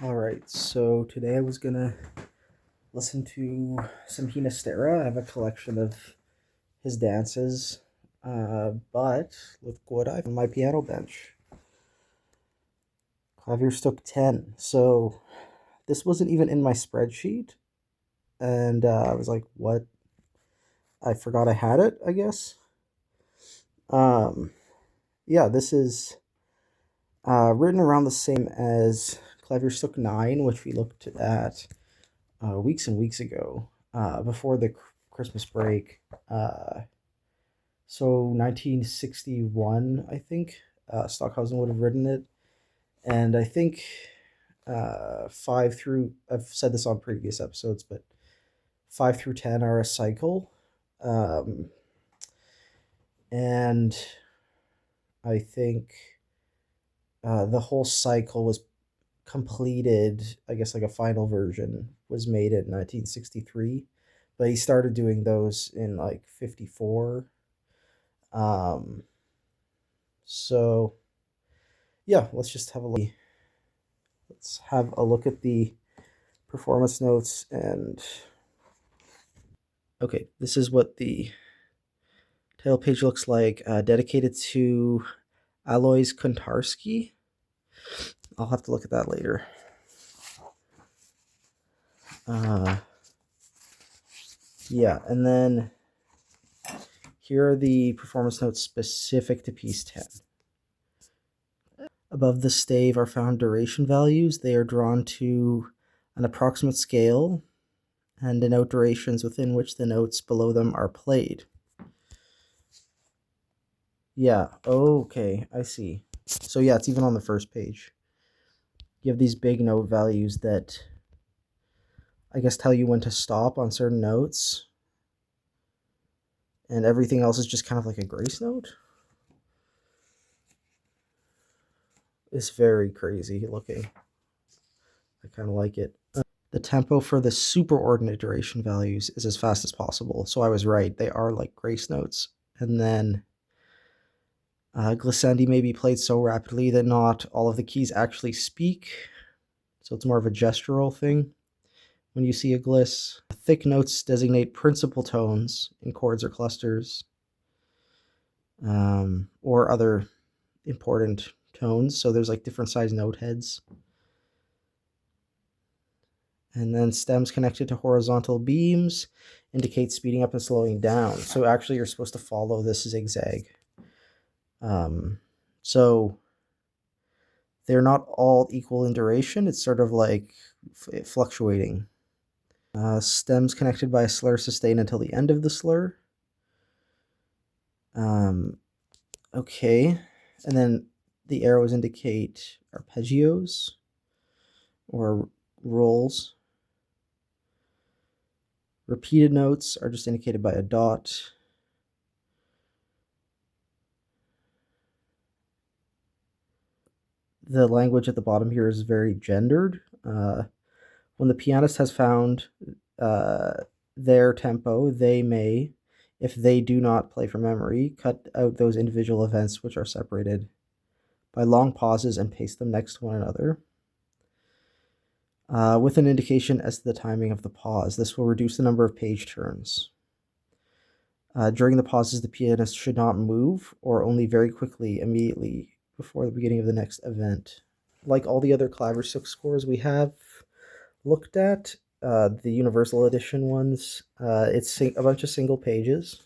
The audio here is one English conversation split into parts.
Alright, so today I was gonna listen to some Hinastera. I have a collection of his dances, but look what I have on my piano bench. Klavierstück 10. So this wasn't even in my spreadsheet, and I was like, what? I forgot I had it, I guess. Um, yeah, this is written around the same as Klavierstück 9, which we looked at weeks and weeks ago, before the Christmas break. So 1961, I think, Stockhausen would have written it. And I think I've said this on previous episodes, but 5 through 10 are a cycle. Um, and I think the whole cycle was completed, I guess, like a final version was made in 1963, but he started doing those in like 54. Um, so yeah, let's have a look at the performance notes. And okay, this is what the title page looks like, dedicated to Aloys Kontarsky. I'll have to look at that later. Yeah, and then here are the performance notes specific to piece 10. Above the stave are found duration values. They are drawn to an approximate scale and denote durations within which the notes below them are played. Yeah, okay, I see. So yeah, it's even on the first page. You have these big note values that I guess tell you when to stop on certain notes. And everything else is just kind of like a grace note. It's very crazy looking. I kind of like it. The tempo for the superordinate duration values is as fast as possible. So I was right. They are like grace notes. And then glissandi may be played so rapidly that not all of the keys actually speak. So it's more of a gestural thing when you see a gliss. Thick notes designate principal tones in chords or clusters, or other important tones. So there's like different size note heads. And then stems connected to horizontal beams indicate speeding up and slowing down. So actually you're supposed to follow this zigzag. So they're not all equal in duration. It's sort of like fluctuating. Stems connected by a slur sustain until the end of the slur. Okay. And then the arrows indicate arpeggios or rolls. Repeated notes are just indicated by a dot. The language at the bottom here is very gendered. When the pianist has found their tempo, they may, if they do not play from memory, cut out those individual events which are separated by long pauses and paste them next to one another, with an indication as to the timing of the pause. This will reduce the number of page turns. During the pauses, the pianist should not move, or only very quickly, immediately before the beginning of the next event. Like all the other Klavierstück scores we have looked at, the Universal Edition ones, it's a bunch of single pages,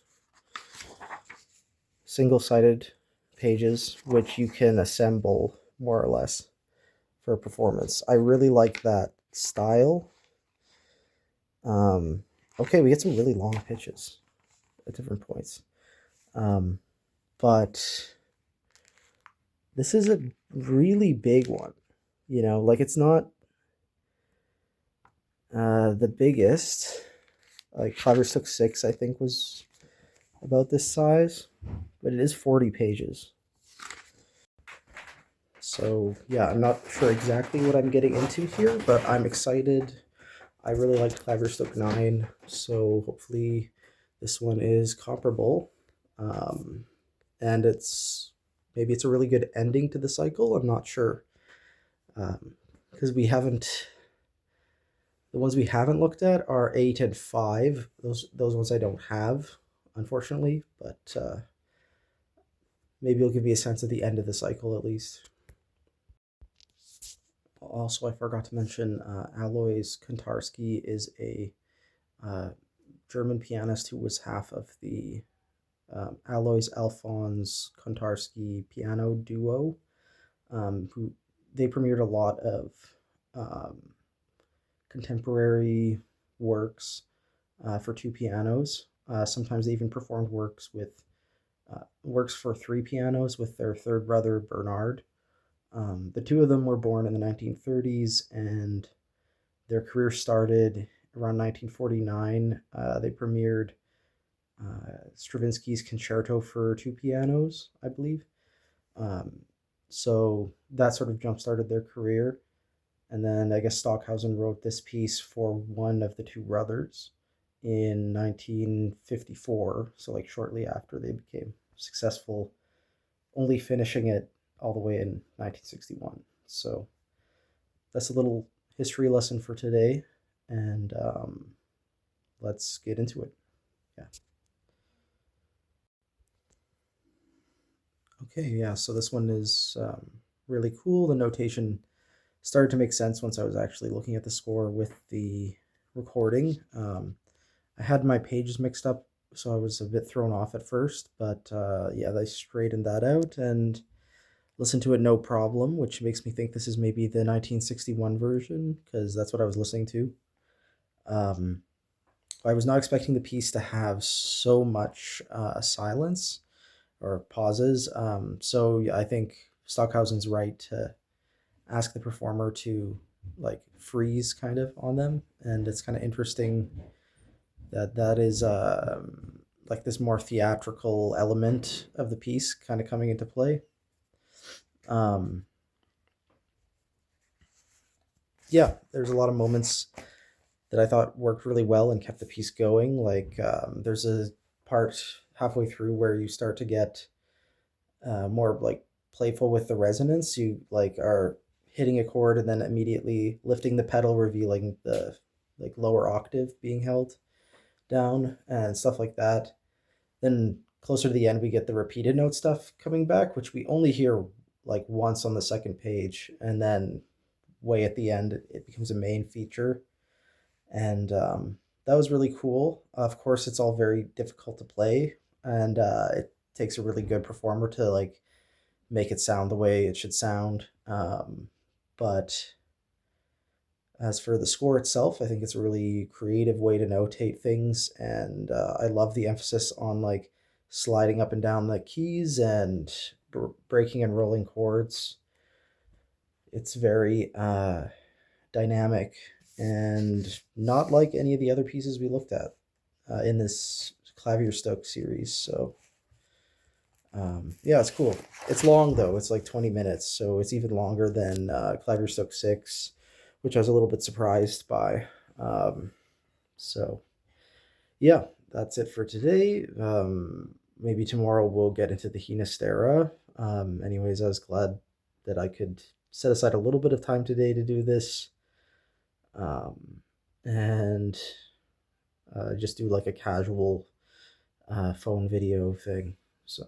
single-sided pages, which you can assemble more or less for a performance. I really like that style. Okay, we get some really long pitches at different points. But this is a really big one, like it's not the biggest. Like Klavierstück 6, I think, was about this size, but it is 40 pages. So yeah, I'm not sure exactly what I'm getting into here, but I'm excited. I really liked Klavierstück 9, so hopefully this one is comparable. And maybe it's a really good ending to the cycle. I'm not sure, because because the ones we haven't looked at are 8 and 5. Those ones I don't have, unfortunately, but maybe it'll give me a sense of the end of the cycle at least. Also, I forgot to mention Aloys Kontarsky is a uh, German pianist who was half of the Aloys Alphonse Kontarsky piano duo. Who they premiered a lot of um, contemporary works for two pianos. Sometimes they even performed works for three pianos with their third brother Bernard. The two of them were born in the 1930s, and their career started around 1949. They premiered Stravinsky's Concerto for two pianos, I believe. Um, so that sort of jump started their career. And then I guess Stockhausen wrote this piece for one of the two brothers in 1954. So, like, shortly after they became successful, only finishing it all the way in 1961. So, that's a little history lesson for today. And let's get into it. Yeah. Okay, yeah, so this one is really cool. The notation started to make sense once I was actually looking at the score with the recording. I had my pages mixed up, so I was a bit thrown off at first, but yeah, they straightened that out and listened to it no problem, which makes me think this is maybe the 1961 version, because that's what I was listening to. Um, I was not expecting the piece to have so much silence or pauses. So yeah, I think Stockhausen's right to ask the performer to like freeze kind of on them, and it's kind of interesting that that is like this more theatrical element of the piece kind of coming into play. Um, yeah, there's a lot of moments that I thought worked really well and kept the piece going. Like there's a part halfway through where you start to get more like playful with the resonance. You like are hitting a chord and then immediately lifting the pedal, revealing the like lower octave being held down and stuff like that. Then closer to the end, we get the repeated note stuff coming back, which we only hear like once on the second page, and then way at the end, it becomes a main feature, and that was really cool. Of course, it's all very difficult to play, and it takes a really good performer to like make it sound the way it should sound. But as for the score itself, I think it's a really creative way to notate things, and I love the emphasis on like sliding up and down the keys and breaking and rolling chords. It's very dynamic and not like any of the other pieces we looked at in this Klavierstück series. So yeah, it's cool. It's long though. It's like 20 minutes, so it's even longer than Klavierstück 6, which I was a little bit surprised by. So yeah, that's it for today. Maybe tomorrow we'll get into the Hinastera. Anyways, I was glad that I could set aside a little bit of time today to do this, and just do like a casual phone video thing. So